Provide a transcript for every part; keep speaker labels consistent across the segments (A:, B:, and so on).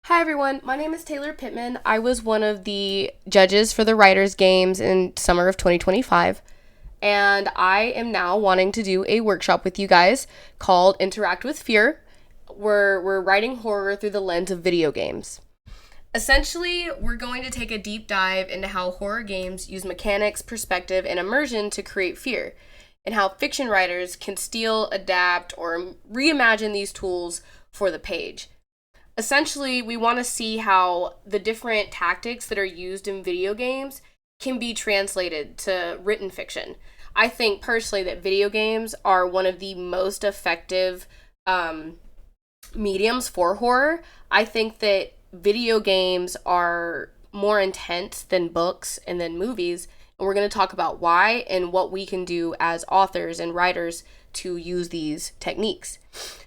A: Hi everyone, my name is Taylor Pittman. I was one of the judges for the Writers Games in summer of 2025, and I am now wanting to do a workshop with you guys called Interact with Fear, where we're writing horror through the lens of video games. Essentially, we're going to take a deep dive into how horror games use mechanics, perspective, and immersion to create fear, and how fiction writers can steal, adapt, or reimagine these tools for the page. Essentially, we want to see how the different tactics that are used in video games can be translated to written fiction. I think personally that video games are one of the most effective mediums for horror. I think that video games are more intense than books and then movies. And we're going to talk about why and what we can do as authors and writers to use these techniques.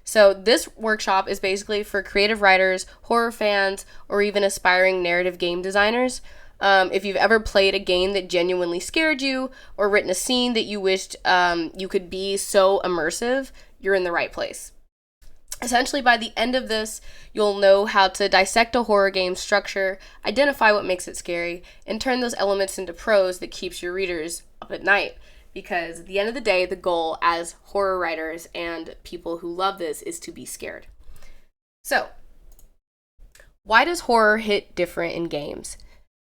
A: So, this workshop is basically for creative writers, horror fans, or even aspiring narrative game designers. If you've ever played a game that genuinely scared you or written a scene that you wished you could be so immersive, you're in the right place. Essentially, by the end of this, you'll know how to dissect a horror game structure, identify what makes it scary, and turn those elements into prose that keeps your readers up at night. Because at the end of the day, the goal as horror writers and people who love this is to be scared. So, why does horror hit different in games?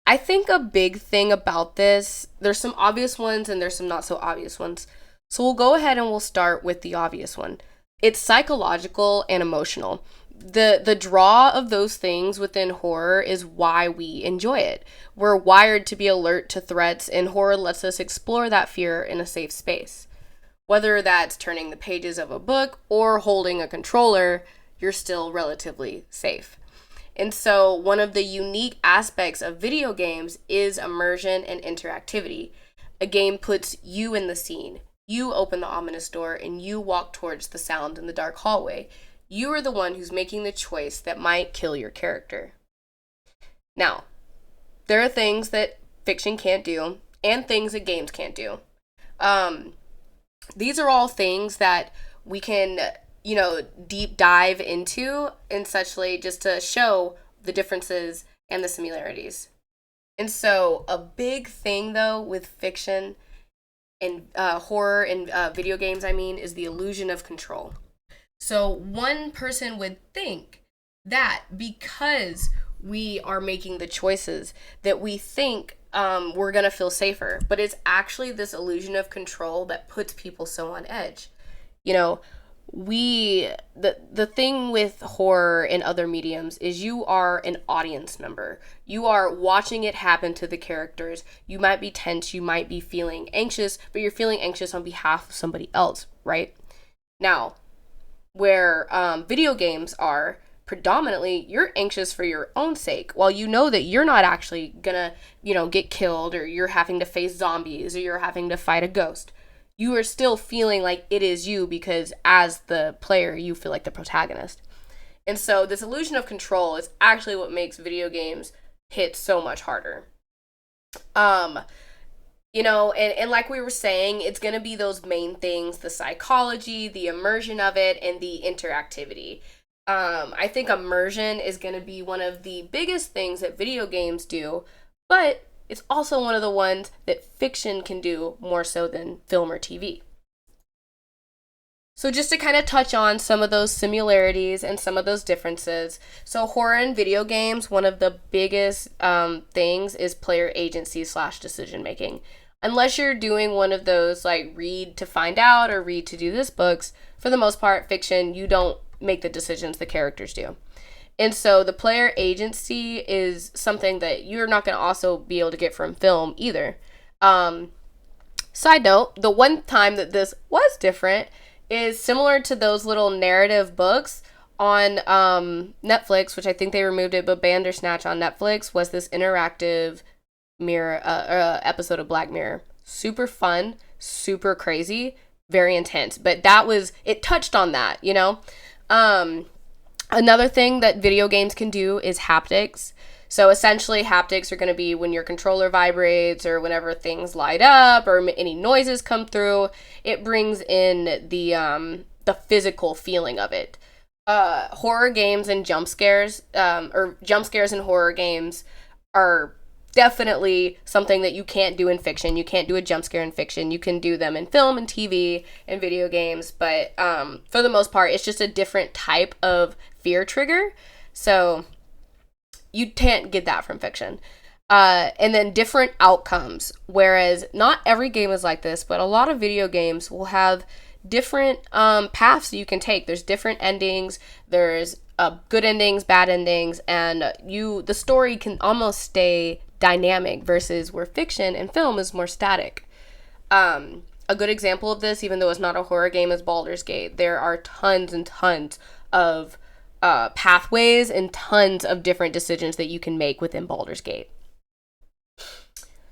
A: I think a big thing about this, there's some obvious ones and there's some not so obvious ones. So we'll go ahead and we'll start with the obvious one. It's psychological and emotional. The draw of those things within horror is why we enjoy it. We're wired to be alert to threats, and horror lets us explore that fear in a safe space. Whether that's turning the pages of a book or holding a controller, you're still relatively safe. And so, one of the unique aspects of video games is immersion and interactivity. A game puts you in the scene. You open the ominous door and you walk towards the sound in the dark hallway. You are the one who's making the choice that might kill your character. Now, there are things that fiction can't do and things that games can't do. These are all things that we can, deep dive into in suchly just to show the differences and the similarities. And so, a big thing though with fiction and horror and video games, is the illusion of control. So one person would think that because we are making the choices that we think we're going to feel safer, but it's actually this illusion of control that puts people so on edge. You know, the thing with horror and other mediums is you are an audience member. You are watching it happen to the characters. You might be tense, you might be feeling anxious, but you're feeling anxious on behalf of somebody else, right? Now, where video games are predominantly, you're anxious for your own sake, while you know that you're not actually gonna, get killed, or you're having to face zombies, or you're having to fight a ghost. You are still feeling like it is you because as the player, you feel like the protagonist. And so this illusion of control is actually what makes video games hit so much harder. And like we were saying, it's going to be those main things, the psychology, the immersion of it, and the interactivity. I think immersion is going to be one of the biggest things that video games do, but it's also one of the ones that fiction can do more so than film or TV. So just to kind of touch on some of those similarities and some of those differences. So horror in video games, one of the biggest things is player agency / decision making. Unless you're doing one of those like read to find out or read to do this books, for the most part, fiction, you don't make the decisions, the characters do. And so the player agency is something that you're not going to also be able to get from film either. Side note, the one time that this was different is similar to those little narrative books on Netflix, which I think they removed it, but Bandersnatch on Netflix was this interactive mirror episode of Black Mirror. Super fun, super crazy, very intense. But it touched on that, Another thing that video games can do is haptics. So essentially haptics are going to be when your controller vibrates or whenever things light up or any noises come through. It brings in the physical feeling of it. Horror games and jump scares, or jump scares in horror games are definitely something that you can't do in fiction. You can't do a jump scare in fiction. You can do them in film and TV and video games, but for the most part, it's just a different type of fear trigger. So you can't get that from fiction. And then different outcomes. Whereas not every game is like this, but a lot of video games will have different paths you can take. There's different endings. There's good endings, bad endings, and the story can almost stay dynamic versus where fiction and film is more static. A good example of this, even though it's not a horror game, is Baldur's Gate. There are tons and tons of pathways and tons of different decisions that you can make within Baldur's Gate.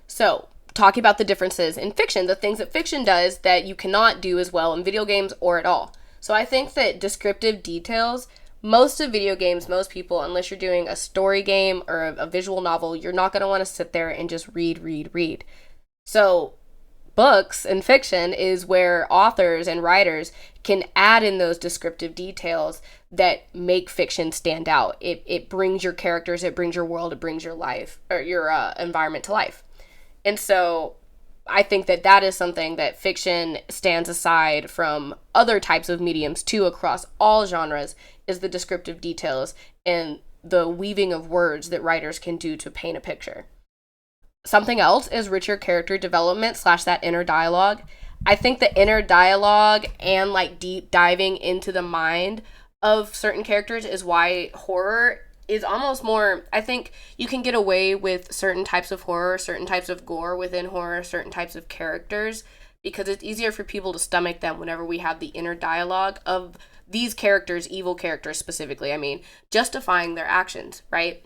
A: So, talking about the differences in fiction, the things that fiction does that you cannot do as well in video games or at all. So I think that descriptive details, most of video games, most people, unless you're doing a story game or a visual novel, you're not going to want to sit there and just read. So books and fiction is where authors and writers can add in those descriptive details that make fiction stand out. It brings your characters, it brings your world, it brings your life, or your environment to life. And so I think that is something that fiction stands aside from other types of mediums too, across all genres, is the descriptive details and the weaving of words that writers can do to paint a picture. Something else is richer character development / that inner dialogue. I think the inner dialogue and like deep diving into the mind of certain characters is why horror is almost more, I think you can get away with certain types of horror, certain types of gore within horror, certain types of characters, because it's easier for people to stomach them whenever we have the inner dialogue of these characters, evil characters specifically, I mean, justifying their actions, right?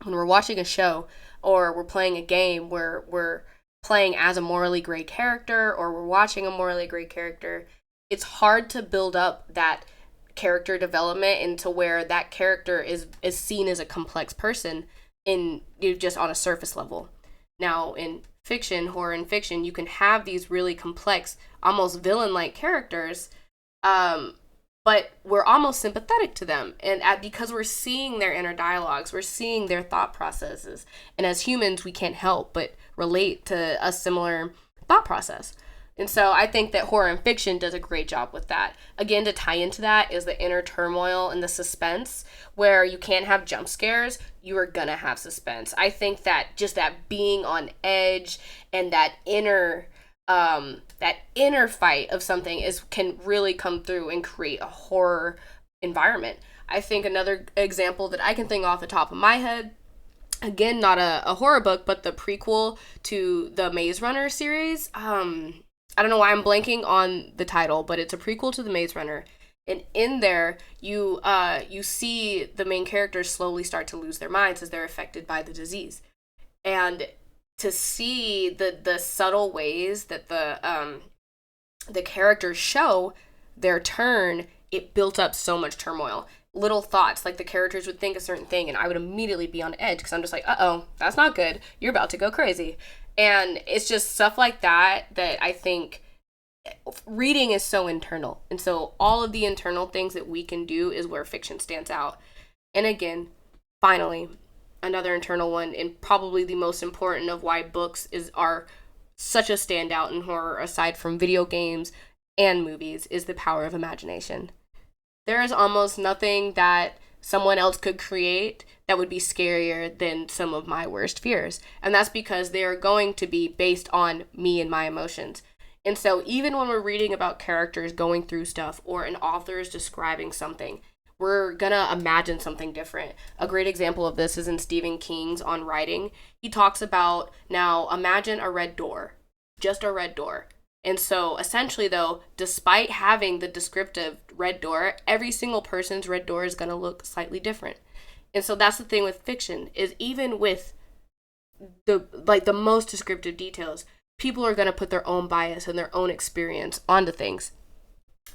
A: When we're watching a show or we're playing a game where we're playing as a morally gray character or we're watching a morally gray character, it's hard to build up that character development into where that character is seen as a complex person in just on a surface level. Now in fiction, horror and fiction, you can have these really complex, almost villain-like characters, but we're almost sympathetic to them, and because we're seeing their inner dialogues, we're seeing their thought processes, and as humans we can't help but relate to a similar thought process. And so I think that horror and fiction does a great job with that. Again, to tie into that is the inner turmoil and the suspense, where you can't have jump scares, you are gonna have suspense. I think that just that being on edge and that inner fight of something can really come through and create a horror environment. I think another example that I can think off the top of my head, again, not a horror book, but the prequel to the Maze Runner series, I don't know why I'm blanking on the title, but it's a prequel to the Maze Runner. And in there, you see the main characters slowly start to lose their minds as they're affected by the disease. And to see the subtle ways that the characters show their turn, it built up so much turmoil. Little thoughts, like the characters would think a certain thing, and I would immediately be on edge because I'm just like, uh-oh, that's not good. You're about to go crazy. And it's just stuff like that I think reading is so internal. And so all of the internal things that we can do is where fiction stands out. And again, finally, another internal one, and probably the most important of why books are such a standout in horror aside from video games and movies, is the power of imagination. There is almost nothing that someone else could create that would be scarier than some of my worst fears. And that's because they are going to be based on me and my emotions. And so even when we're reading about characters going through stuff or an author is describing something, we're gonna imagine something different. A great example of this is in Stephen King's On Writing. He talks about, now imagine a red door, just a red door. And so essentially though, despite having the descriptive red door, every single person's red door is going to look slightly different. And so that's the thing with fiction, is even with the most descriptive details, people are going to put their own bias and their own experience onto things.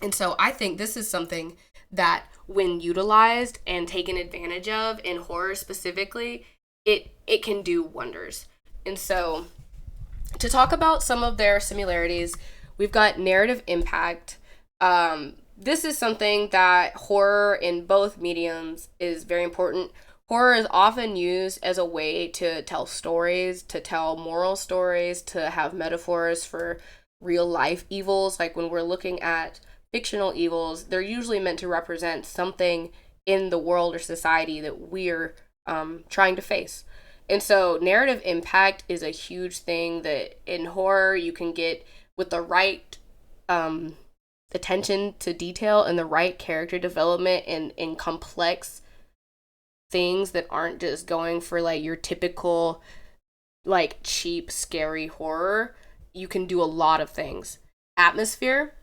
A: And so I think this is something that when utilized and taken advantage of in horror specifically, it can do wonders. And so to talk about some of their similarities, we've got narrative impact. this is something that horror in both mediums is very important. Horror is often used as a way to tell stories, to tell moral stories, to have metaphors for real life evils. Like when we're looking at fictional evils, they're usually meant to represent something in the world or society that we're trying to face. And so narrative impact is a huge thing that in horror you can get with the right um, attention to detail and the right character development and in complex things that aren't just going for like your typical like cheap scary horror. You can do a lot of things. Atmosphere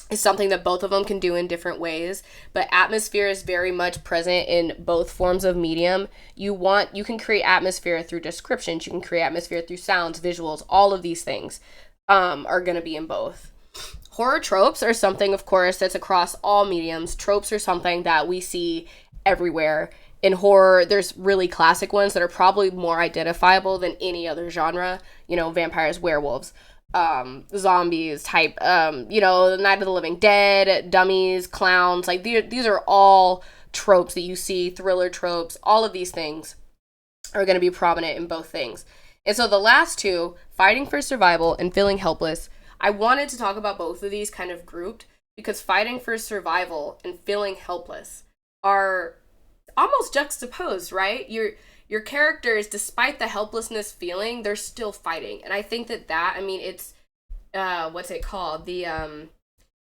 A: is something that both of them can do in different ways, but atmosphere is very much present in both forms of medium. You can create atmosphere through descriptions, you can create atmosphere through sounds, visuals, all of these things are going to be in both. Horror tropes are something, of course, that's across all mediums. Tropes are something that we see everywhere. In horror, there's really classic ones that are probably more identifiable than any other genre. Vampires, werewolves, zombies type, the Night of the Living Dead, dummies, clowns. Like these are all tropes that you see, thriller tropes. All of these things are going to be prominent in both things. And so the last two, fighting for survival and feeling helpless, I wanted to talk about both of these kind of grouped because fighting for survival and feeling helpless are almost juxtaposed, right? Your characters, despite the helplessness feeling, they're still fighting. And I think it's what's it called? The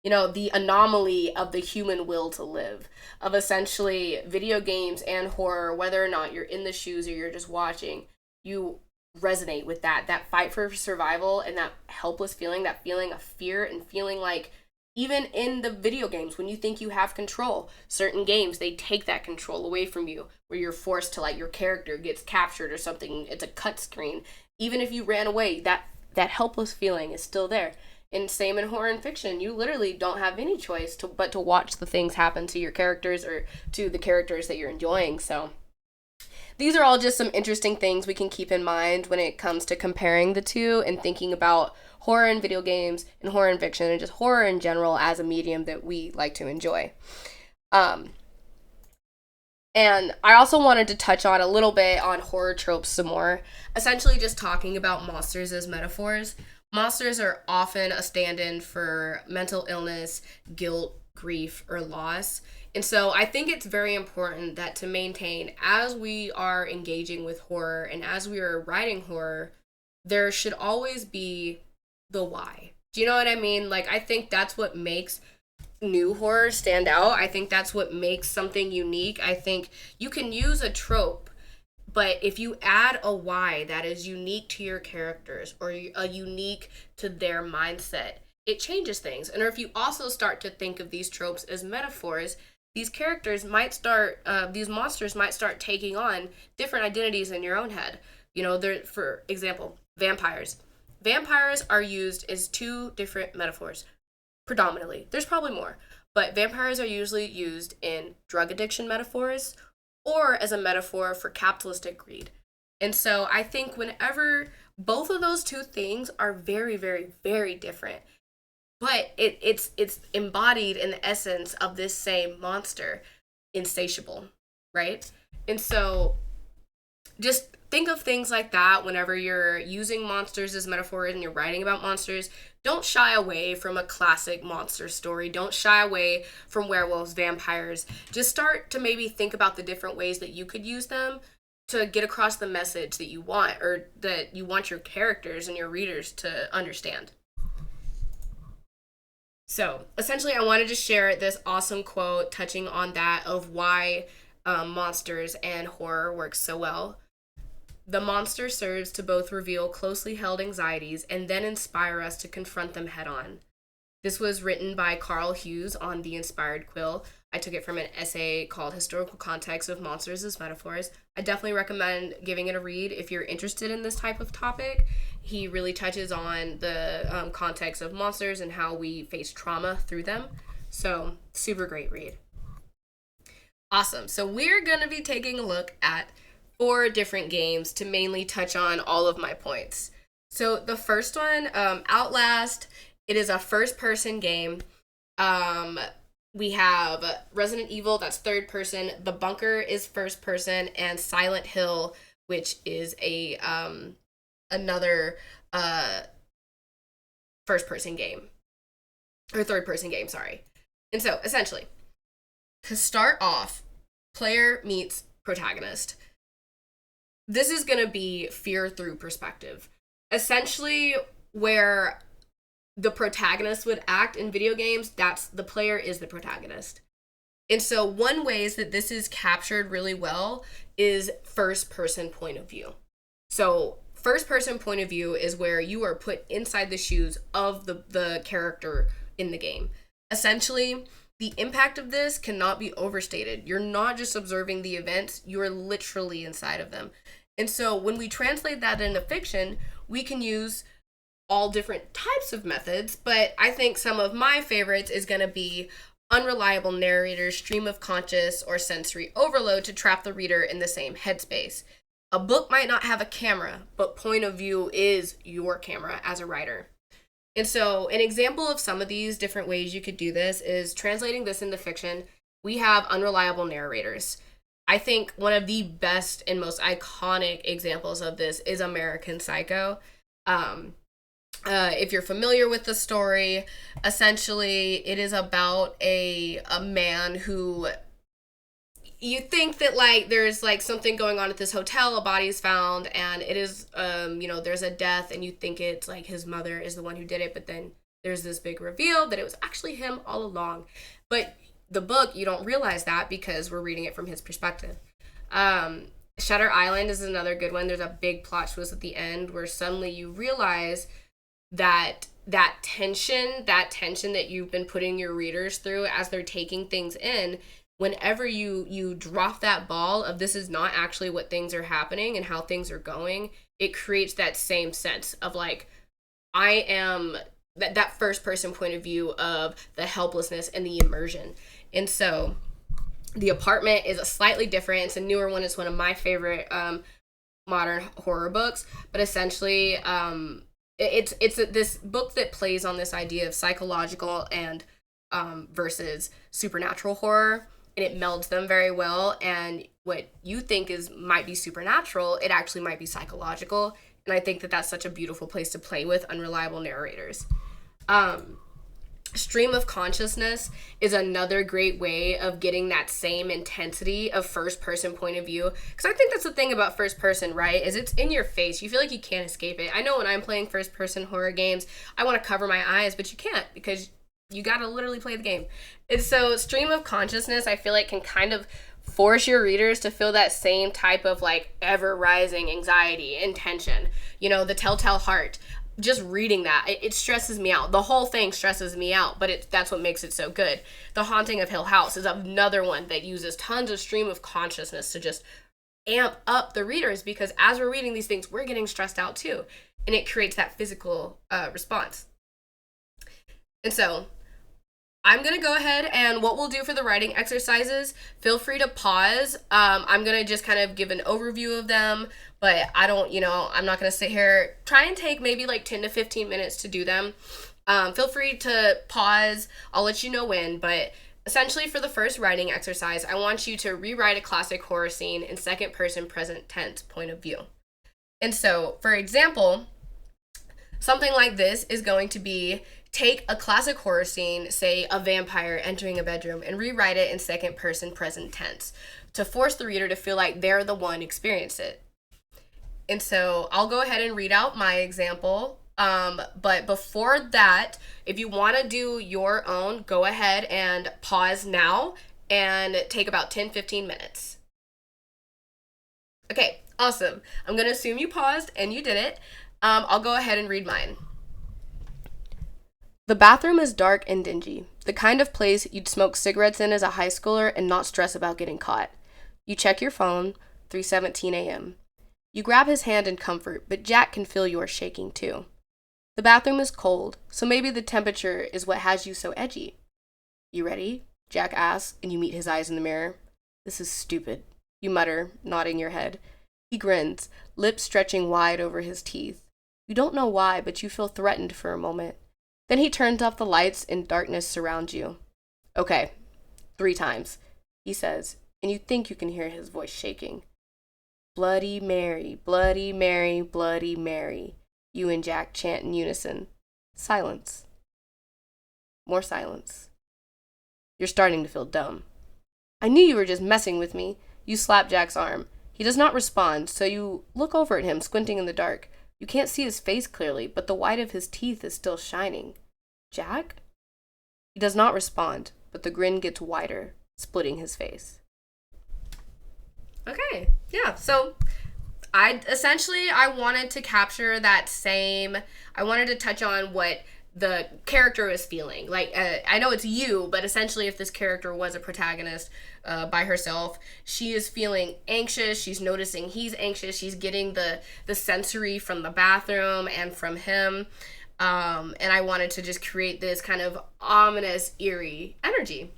A: anomaly of the human will to live, of essentially video games and horror, whether or not you're in the shoes or you're just watching, you resonate with that fight for survival and that helpless feeling, that feeling of fear and feeling like even in the video games, when you think you have control, certain games, they take that control away from you, where you're forced to, like, your character gets captured or something, it's a cut screen. Even if you ran away, that helpless feeling is still there. And same in horror and fiction, you literally don't have any choice but to watch the things happen to your characters or to the characters that you're enjoying. So these are all just some interesting things we can keep in mind when it comes to comparing the two and thinking about horror in video games and horror in fiction and just horror in general as a medium that we like to enjoy. And I also wanted to touch on a little bit on horror tropes some more, essentially just talking about monsters as metaphors. Monsters are often a stand-in for mental illness, guilt, grief, or loss. And so I think it's very important that to maintain, as we are engaging with horror and as we are writing horror, there should always be the why. Do you know what I mean? Like, I think that's what makes new horror stand out. I think that's what makes something unique. I think you can use a trope, but if you add a why that is unique to your characters or a unique to their mindset, it changes things. And if you also start to think of these tropes as metaphors, these characters might start, these monsters might start taking on different identities in your own head. For example, vampires. Vampires are used as two different metaphors, predominantly. There's probably more, but vampires are usually used in drug addiction metaphors or as a metaphor for capitalistic greed. And so I think whenever both of those two things are very, very, very different, but it's embodied in the essence of this same monster, insatiable, right? And so just think of things like that whenever you're using monsters as metaphors and you're writing about monsters. Don't shy away from a classic monster story. Don't shy away from werewolves, vampires. Just start to maybe think about the different ways that you could use them to get across the message that you want or that you want your characters and your readers to understand. So essentially, I wanted to share this awesome quote touching on that of why monsters and horror work so well. The monster serves to both reveal closely held anxieties and then inspire us to confront them head on. This was written by Carl Hughes on The Inspired Quill. I took it from an essay called Historical Context of Monsters as Metaphors. I definitely recommend giving it a read if you're interested in this type of topic. He really touches on the context of monsters and how we face trauma through them. So, super great read. Awesome. So we're going to be taking a look at 4 different games to mainly touch on all of my points. So the first one, Outlast, it is a first-person game. We have Resident Evil, that's third person. The Bunker is first person, and Silent Hill, which is a another first person game, or third person game, sorry. And so essentially, to start off, player meets protagonist. This is going to be fear through perspective. Essentially, where the protagonist would act in video games, that's the player is the protagonist. And so one ways that this is captured really well is first person point of view. So first person point of view is where you are put inside the shoes of the character in the game. Essentially, the impact of this cannot be overstated. You're not just observing the events, you're literally inside of them. And so when we translate that into fiction, we can use all different types of methods, but I think some of my favorites is going to be unreliable narrators, stream of conscious, or sensory overload to trap the reader in the same headspace. A book might not have a camera, but point of view is your camera as a writer. And so an example of some of these different ways you could do this is translating this into fiction. We have unreliable narrators. I think one of the best and most iconic examples of this is American Psycho. If you're familiar with the story, essentially it is about a man who, you think that like there's like something going on at this hotel, a body is found, and it is there's a death, and you think it's like his mother is the one who did it, but then there's this big reveal that it was actually him all along. But the book, you don't realize that because we're reading it from his perspective. Shutter Island is another good one. There's a big plot twist at the end where suddenly you realize that tension that you've been putting your readers through as they're taking things in, whenever you drop that ball of this is not actually what things are happening and how things are going, it creates that same sense of like, I am that first person point of view of the helplessness and the immersion. And so The Apartment is a slightly different, it's a newer one, it's one of my favorite modern horror books, but essentially it's this book that plays on this idea of psychological and versus supernatural horror, and it melds them very well. And what you think might be supernatural, it actually might be psychological. And I think that that's such a beautiful place to play with unreliable narrators. Stream of consciousness is another great way of getting that same intensity of first person point of view, because I think that's the thing about first person, right, is it's in your face. You feel like you can't escape it. I know when I'm playing first person horror games, I want to cover my eyes, but you can't, because you gotta literally play the game. And so stream of consciousness, I feel like, can kind of force your readers to feel that same type of like ever rising anxiety and tension. The Telltale Heart, just reading that, it stresses me out. The whole thing stresses me out, but that's what makes it so good. The Haunting of Hill House is another one that uses tons of stream of consciousness to just amp up the readers, because as we're reading these things, we're getting stressed out too. And it creates that physical response. And so I'm going to go ahead, and what we'll do for the writing exercises, feel free to pause. I'm going to just kind of give an overview of them, but I'm not going to sit here. Try and take maybe like 10 to 15 minutes to do them. Feel free to pause. I'll let you know when, but essentially for the first writing exercise, I want you to rewrite a classic horror scene in second person present tense point of view. And so, for example, something like this is going to be, take a classic horror scene, say a vampire entering a bedroom, and rewrite it in second person present tense to force the reader to feel like they're the one experiencing it. And so I'll go ahead and read out my example. But before that, if you want to do your own, go ahead and pause now and take about 10-15 minutes. Okay, awesome. I'm going to assume you paused and you did it. I'll go ahead and read mine. The bathroom is dark and dingy, the kind of place you'd smoke cigarettes in as a high schooler and not stress about getting caught. You check your phone, 3:17 a.m. You grab his hand in comfort, but Jack can feel yours shaking too. The bathroom is cold, so maybe the temperature is what has you so edgy. You ready? Jack asks, and you meet his eyes in the mirror. This is stupid, you mutter, nodding your head. He grins, lips stretching wide over his teeth. You don't know why, but you feel threatened for a moment. Then he turns off the lights and darkness surrounds you. Okay, 3 times. He says, and you think you can hear his voice shaking. Bloody Mary, Bloody Mary, Bloody Mary. You and Jack chant in unison. Silence. More silence. You're starting to feel dumb. I knew you were just messing with me. You slap Jack's arm. He does not respond, so you look over at him, squinting in the dark. You can't see his face clearly, but the white of his teeth is still shining. Jack? He does not respond, but the grin gets wider, splitting his face. Okay, yeah, so I wanted to capture that same, I wanted to touch on what the character is feeling. Like, I know it's you, but essentially if this character was a protagonist by herself, she is feeling anxious. She's noticing he's anxious. She's getting the sensory from the bathroom and from him. And I wanted to just create this kind of ominous, eerie energy.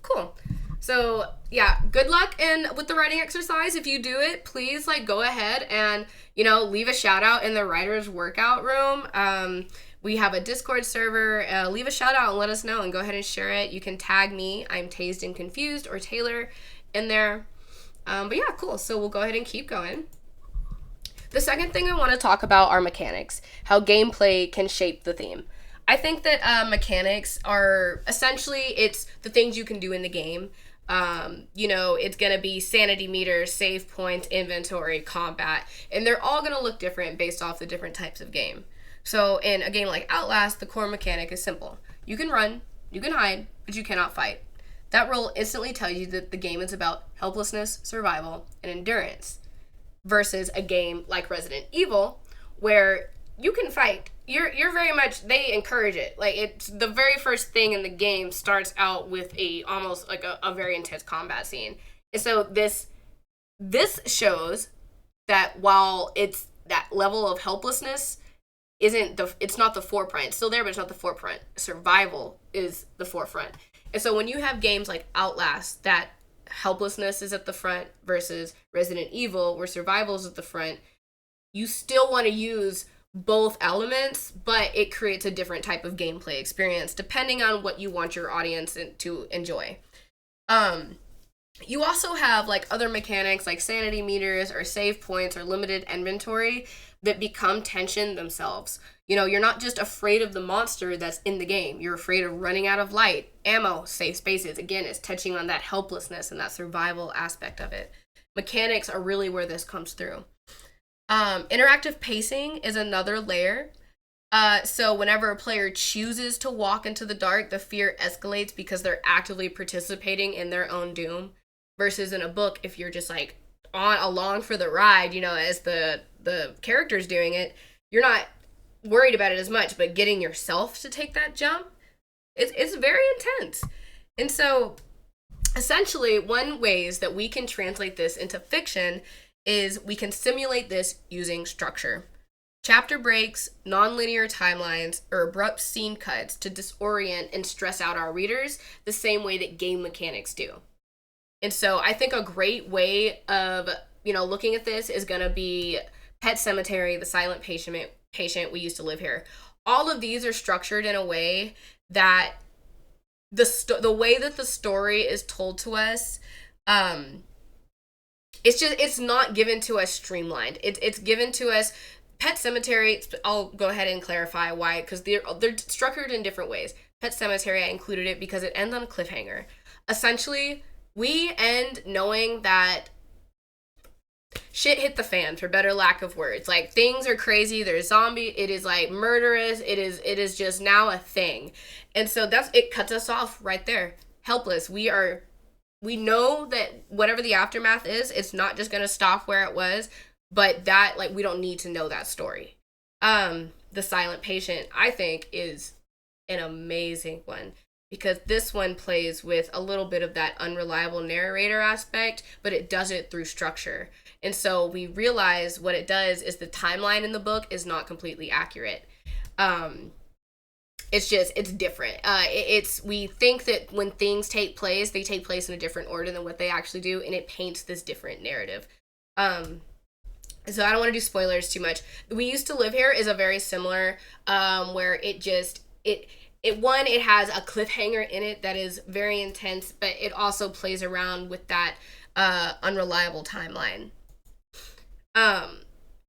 A: Cool. So yeah, good luck with the writing exercise. If you do it, please go ahead and, leave a shout out in the writer's workout room. We have a Discord server. Leave a shout out and let us know and go ahead and share it. You can tag me. I'm Tased and Confused or Taylor in there. But yeah, cool. So we'll go ahead and keep going. The second thing I want to talk about are mechanics, how gameplay can shape the theme. I think that mechanics are essentially, it's the things you can do in the game. It's going to be sanity meters, save points, inventory, combat, and they're all going to look different based off the different types of game. So in a game like Outlast, the core mechanic is simple. You can run, you can hide, but you cannot fight. That rule instantly tells you that the game is about helplessness, survival, and endurance. Versus a game like Resident Evil, where you can fight. You're very much, they encourage it. It's the very first thing in the game starts out with almost like a very intense combat scene. And so this shows that while it's that level of helplessness it's not the forefront. It's still there, but it's not the forefront. Survival is the forefront. And so when you have games like Outlast, that helplessness is at the front versus Resident Evil, where survival is at the front, you still want to use both elements, but it creates a different type of gameplay experience depending on what you want your audience to enjoy. You also have other mechanics like sanity meters or save points or limited inventory that become tension themselves. You're not just afraid of the monster that's in the game. You're afraid of running out of light, ammo, safe spaces. Again, it's touching on that helplessness and that survival aspect of it. Mechanics are really where this comes through. Interactive pacing is another layer. So whenever a player chooses to walk into the dark, the fear escalates because they're actively participating in their own doom. Versus in a book, if you're just along for the ride, as the character's doing it, you're not worried about it as much, but getting yourself to take that jump, it's very intense. And so essentially one ways that we can translate this into fiction is we can simulate this using structure. Chapter breaks, non-linear timelines, or abrupt scene cuts to disorient and stress out our readers the same way that game mechanics do. And so I think a great way of, looking at this is going to be Pet Sematary, The Silent Patient, We Used to Live Here. All of these are structured in a way that the way that the story is told to us, it's not given to us streamlined. It's given to us. Pet Sematary, I'll go ahead and clarify why, because they're structured in different ways. Pet Sematary, I included it because it ends on a cliffhanger. Essentially, we end knowing that shit hit the fan, for better lack of words. Things are crazy. There's zombie. It is murderous. It is just now a thing. And so it cuts us off right there. Helpless. We know that whatever the aftermath is, it's not just going to stop where it was, but that we don't need to know that story. The Silent Patient, I think, is an amazing one. Because this one plays with a little bit of that unreliable narrator aspect, but it does it through structure. And so we realize what it does is the timeline in the book is not completely accurate. It's different. We think that when things take place, they take place in a different order than what they actually do, and it paints this different narrative. So I don't want to do spoilers too much. We Used to Live Here is a very similar, where It has a cliffhanger in it that is very intense, but it also plays around with that unreliable timeline.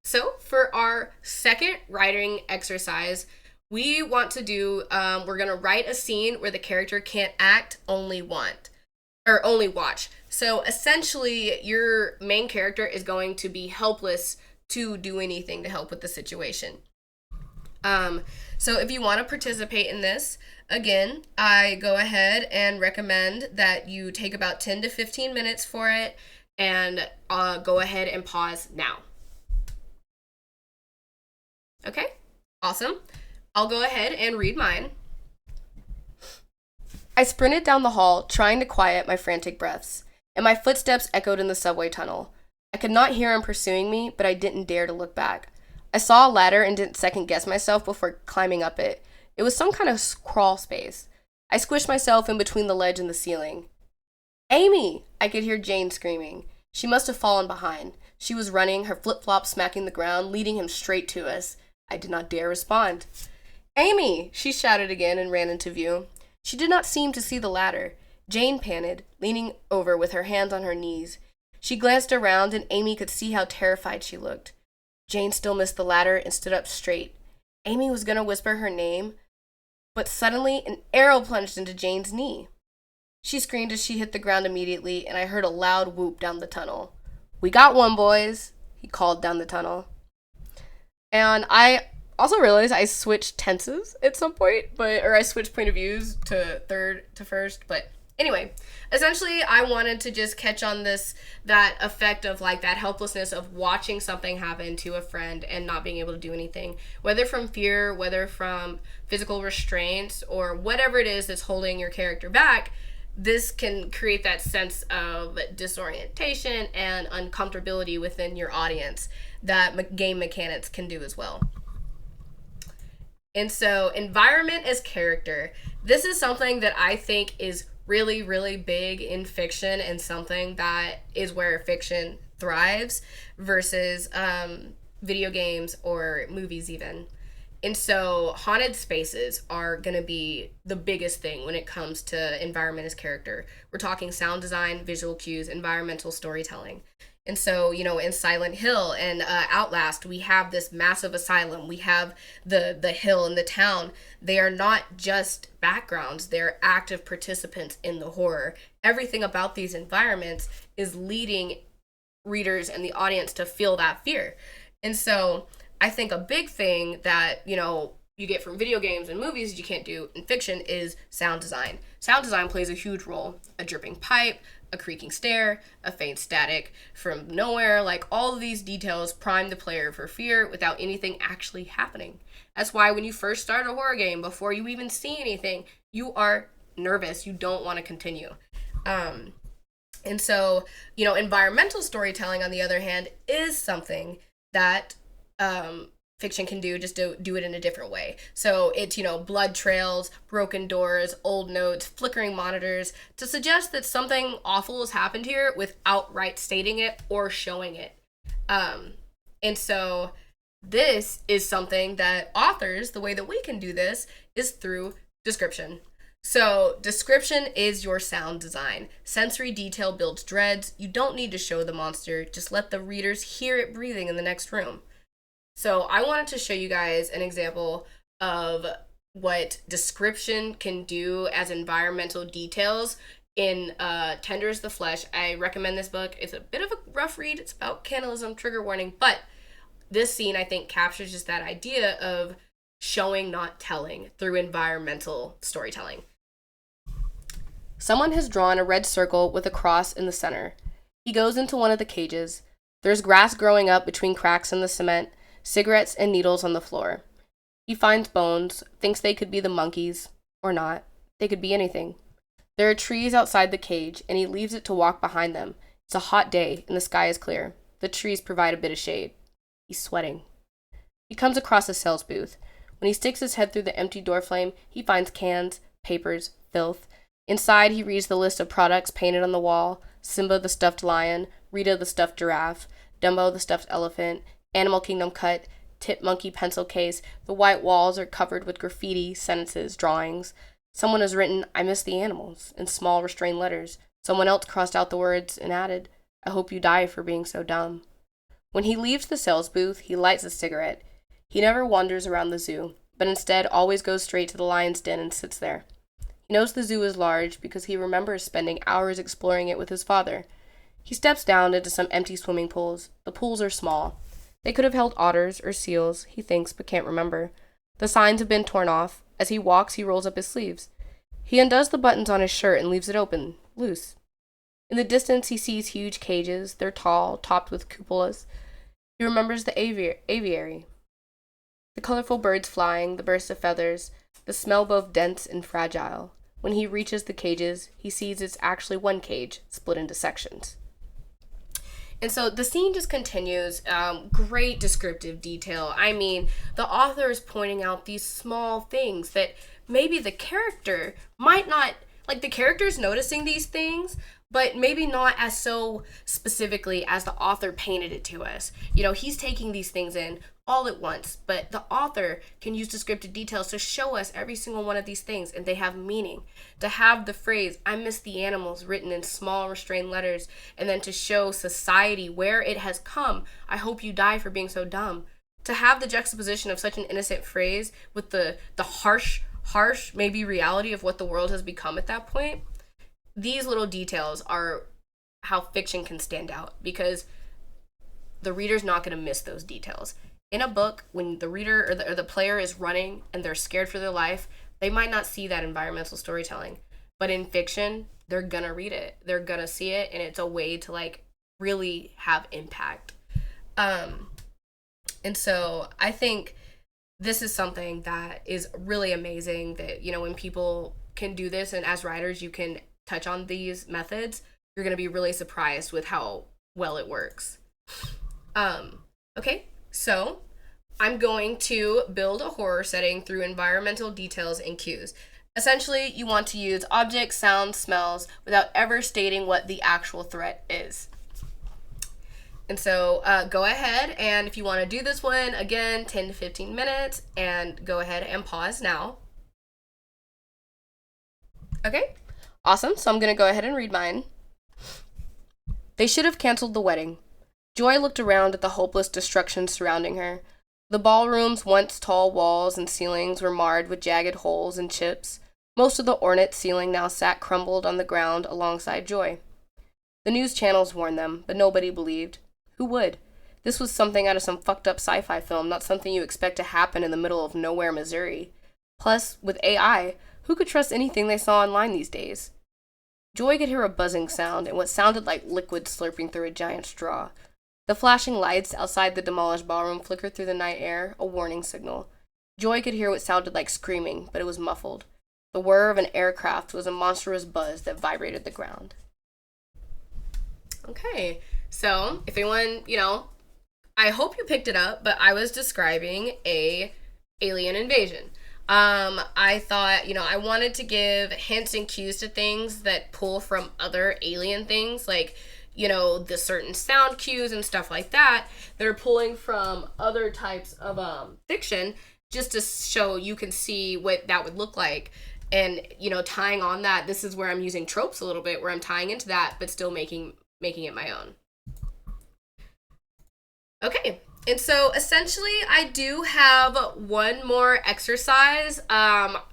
A: So for our second writing exercise, we want to do, we're going to write a scene where the character can't act, only watch. So essentially, your main character is going to be helpless to do anything to help with the situation. So if you want to participate in this, again, I go ahead and recommend that you take about 10 to 15 minutes for it, and go ahead and pause now. Okay, awesome. I'll go ahead and read mine. I sprinted down the hall, trying to quiet my frantic breaths, and my footsteps echoed in the subway tunnel. I could not hear him pursuing me, but I didn't dare to look back. I saw a ladder and didn't second guess myself before climbing up it. It was some kind of crawl space. I squished myself in between the ledge and the ceiling. Amy! I could hear Jane screaming. She must have fallen behind. She was running, her flip-flops smacking the ground, leading him straight to us. I did not dare respond. Amy! She shouted again and ran into view. She did not seem to see the ladder. Jane panted, leaning over with her hands on her knees. She glanced around, and Amy could see how terrified she looked. Jane still missed the ladder and stood up straight. Amy was going to whisper her name, but suddenly an arrow plunged into Jane's knee. She screamed as she hit the ground immediately, and I heard a loud whoop down the tunnel. "We got one, boys," he called down the tunnel. And I also realized I switched tenses at some point, or I switched point of views to third to first, but anyway, essentially I wanted to just catch on that effect of like that helplessness of watching something happen to a friend and not being able to do anything, whether from fear, whether from physical restraints, or whatever it is that's holding your character back. This can create that sense of disorientation and uncomfortability within your audience that game mechanics can do as well. And so, environment as character. This is something that I think is really, really big in fiction, and something that is where fiction thrives versus video games or movies even. And so haunted spaces are going to be the biggest thing when it comes to environment as character. We're talking sound design, visual cues, environmental storytelling. And so, in Silent Hill and Outlast, we have this massive asylum. We have the hill and the town. They are not just backgrounds. They're active participants in the horror. Everything about these environments is leading readers and the audience to feel that fear. And so I think a big thing that, you get from video games and movies you can't do in fiction is sound design. Sound design plays a huge role. A dripping pipe, a creaking stair, a faint static from nowhere, like all of these details prime the player for fear without anything actually happening. That's why when you first start a horror game, before you even see anything, you are nervous. You don't want to continue. And so, environmental storytelling, on the other hand, is something that fiction can do, just to do it in a different way. So it's, blood trails, broken doors, old notes, flickering monitors, to suggest that something awful has happened here without outright stating it or showing it. And so this is something that authors, the way that we can do this is through description. So description is your sound design. Sensory detail builds dreads. You don't need to show the monster, just let the readers hear it breathing in the next room. So I wanted to show you guys an example of what description can do as environmental details in Tender is the Flesh. I recommend this book. It's a bit of a rough read. It's about cannibalism, trigger warning, but this scene, I think, captures just that idea of showing, not telling, through environmental storytelling. Someone has drawn a red circle with a cross in the center. He goes into one of the cages. There's grass growing up between cracks in the cement, cigarettes and needles on the floor. He finds bones, thinks they could be the monkeys, or not. They could be anything. There are trees outside the cage, and he leaves it to walk behind them. It's a hot day, and the sky is clear. The trees provide a bit of shade. He's sweating. He comes across a sales booth. When he sticks his head through the empty door frame, he finds cans, papers, filth. Inside, he reads the list of products painted on the wall: Simba the stuffed lion, Rita the stuffed giraffe, Dumbo the stuffed elephant, Animal Kingdom cut, tip monkey pencil case. The white walls are covered with graffiti, sentences, drawings. Someone has written, "I miss the animals," in small restrained letters. Someone else crossed out the words and added, "I hope you die for being so dumb." When he leaves the sales booth, he lights a cigarette. He never wanders around the zoo, but instead always goes straight to the lion's den and sits there. He knows the zoo is large because he remembers spending hours exploring it with his father. He steps down into some empty swimming pools. The pools are small. They could have held otters or seals, he thinks, but can't remember. The signs have been torn off. As he walks, he rolls up his sleeves. He undoes the buttons on his shirt and leaves it open, loose. In the distance, he sees huge cages. They're tall, topped with cupolas. He remembers the aviary. The colorful birds flying, the burst of feathers, the smell both dense and fragile. When he reaches the cages, he sees it's actually one cage, split into sections. And so the scene just continues. Great descriptive detail. I mean, the author is pointing out these small things that maybe the character might not, like the character's noticing these things, but maybe not as so specifically as the author painted it to us. You know, he's taking these things in all at once, but the author can use descriptive details to show us every single one of these things, and they have meaning. To have the phrase, "I miss the animals," written in small restrained letters, and then to show society where it has come, "I hope you die for being so dumb." To have the juxtaposition of such an innocent phrase with the harsh, maybe reality of what the world has become at that point, these little details are how fiction can stand out, because the reader's not going to miss those details. In a book, when the reader or the player is running and they're scared for their life, they might not see that environmental storytelling. But in fiction, they're going to read it. They're going to see it, and it's a way to like really have impact. And so I think this is something that is really amazing, that, you know, when people can do this, and as writers you can touch on these methods, you're going to be really surprised with how well it works. Okay, so I'm going to build a horror setting through environmental details and cues. Essentially, you want to use objects, sounds, smells without ever stating what the actual threat is. And so go ahead, and if you want to do this one, again, 10 to 15 minutes, and go ahead and pause now. Okay, awesome. So I'm going to go ahead and read mine. They should have canceled the wedding. Joy looked around at the hopeless destruction surrounding her. The ballroom's once tall walls and ceilings were marred with jagged holes and chips. Most of the ornate ceiling now sat crumbled on the ground alongside Joy. The news channels warned them, but nobody believed. Who would? This was something out of some fucked up sci-fi film, not something you expect to happen in the middle of nowhere, Missouri. Plus, with AI, who could trust anything they saw online these days? Joy could hear a buzzing sound and what sounded like liquid slurping through a giant straw. The flashing lights outside the demolished ballroom flickered through the night air, a warning signal. Joy could hear what sounded like screaming, but it was muffled. The whir of an aircraft was a monstrous buzz that vibrated the ground. Okay, so if anyone, I hope you picked it up, but I was describing a alien invasion. I thought, I wanted to give hints and cues to things that pull from other alien things, like, the certain sound cues and stuff like that are pulling from other types of fiction, just to show you can see what that would look like. And, tying on that, this is where I'm using tropes a little bit, where I'm tying into that, but still making it my own. Okay, and so essentially I do have one more exercise.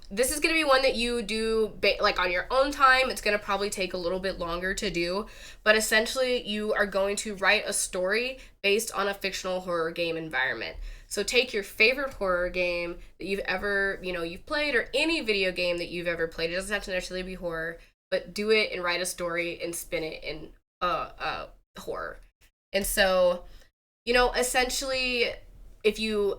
A: This is going to be one that you do on your own time. It's going to probably take a little bit longer to do, but essentially you are going to write a story based on a fictional horror game environment. So take your favorite horror game that you've ever, you've played, or any video game that you've ever played. It doesn't have to necessarily be horror, but do it and write a story and spin it in horror. And so, essentially, if you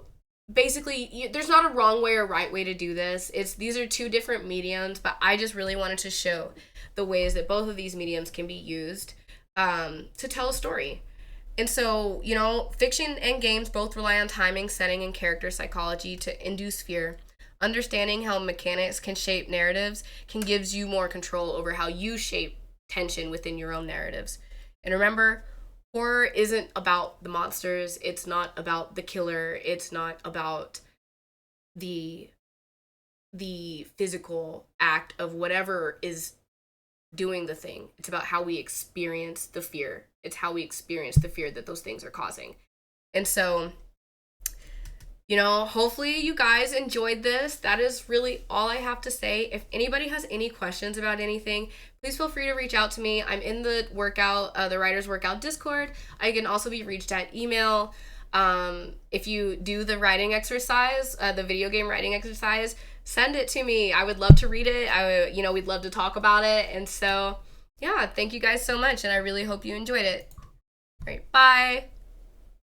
A: there's not a wrong way or right way to do this. These are two different mediums, but I just really wanted to show the ways that both of these mediums can be used to tell a story. And so, fiction and games both rely on timing, setting, and character psychology to induce fear. Understanding how mechanics can shape narratives gives you more control over how you shape tension within your own narratives. And remember, horror isn't about the monsters. It's not about the killer. It's not about the physical act of whatever is doing the thing. It's about how we experience the fear. It's how we experience the fear that those things are causing. And so, hopefully you guys enjoyed this. That is really all I have to say. If anybody has any questions about anything, please feel free to reach out to me. I'm in the the Writers Workout Discord. I can also be reached at email. If you do the writing exercise, the video game writing exercise, send it to me. I would love to read it. We'd love to talk about it. And so, yeah, thank you guys so much. And I really hope you enjoyed it. All right, bye.